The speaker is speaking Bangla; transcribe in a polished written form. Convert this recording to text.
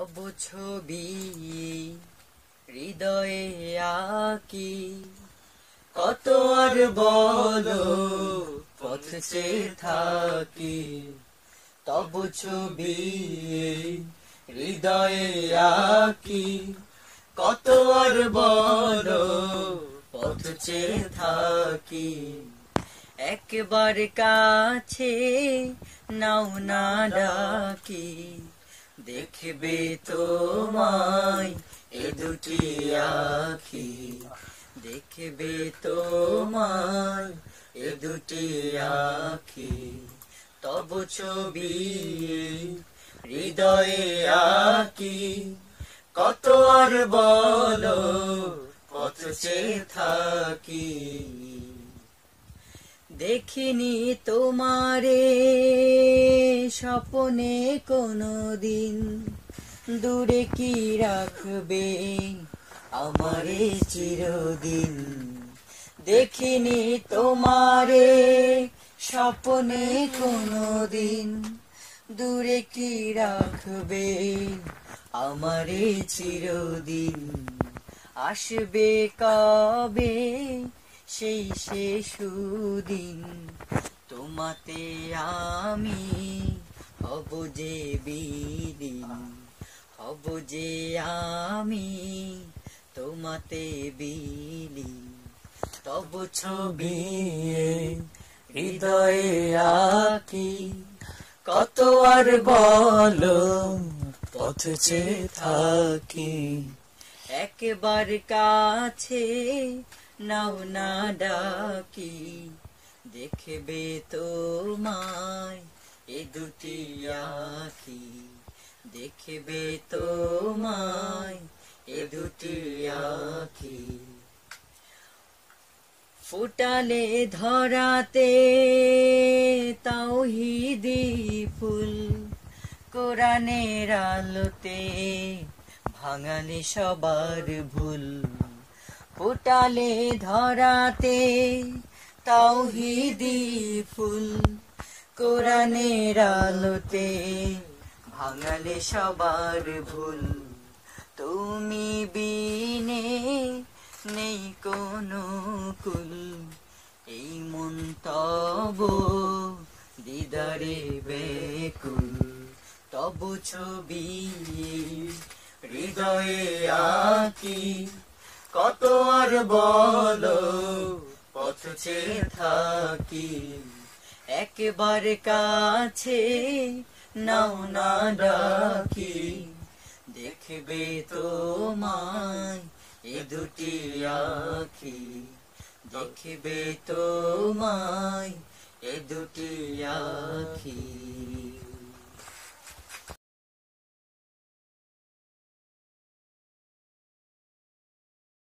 তব ছবি হৃদয়ে আঁকি, কত আর বলো পথ চেয়ে থাকি। তব ছবি হৃদয়ে আঁকি, কত আর বলো পথ চেয়ে থাকি। একবার কাছে নাও না ডাকি, দেখবে তোমায় এ দুটি আঁখি। দেখবে তোমায় এ দুটি আঁখি। তব ছবি হৃদয়ে আঁকি, কত আর বলো পথ চেয়ে থাকি। দেখিনি তোমারে স্বপ্নে কোনদিন, দূরে কি রাখবে আমারে চিরদিন। দেখিনি তোমারে স্বপ্নে কোনদিন, দূরে কি রাখবে আমারে চিরদিন। আসবে কবে সেই শেষ দিন, তোমাতে আমি হব যে বিলীন। হব যে আমি তোমাতে বিলীন। তব ছবি হৃদয়ে আঁকি, কত আর বলো পথ চেয়ে থাকি। একবার কাছে নাও না ডাকি, দেখবে তোমায় এ দুটি আঁখি। দেখবে তোমায় এ দুটি আঁখি। ফুটালে ধরাতে তাওহীদি ফুল, কোরআনের আলোতে ভাঙালে সবার ভুল। ফুটালে ধরাতে তাওহীদি ফুল, কোরআনের আলোতে ভাঙালে সবার ভুল। তুমি বিনে নেই কোনো কুল, এই মন তব দিদারে বেকুল। তব ছবি হৃদয়ে আঁকি, কত আর বলো পথ চেয়ে থাকি। একবার কাছে নাও না ডাকি, দেখবে তোমায় এ দুটি আঁখি। দেখবে তোমায় এ দুটি আঁখি।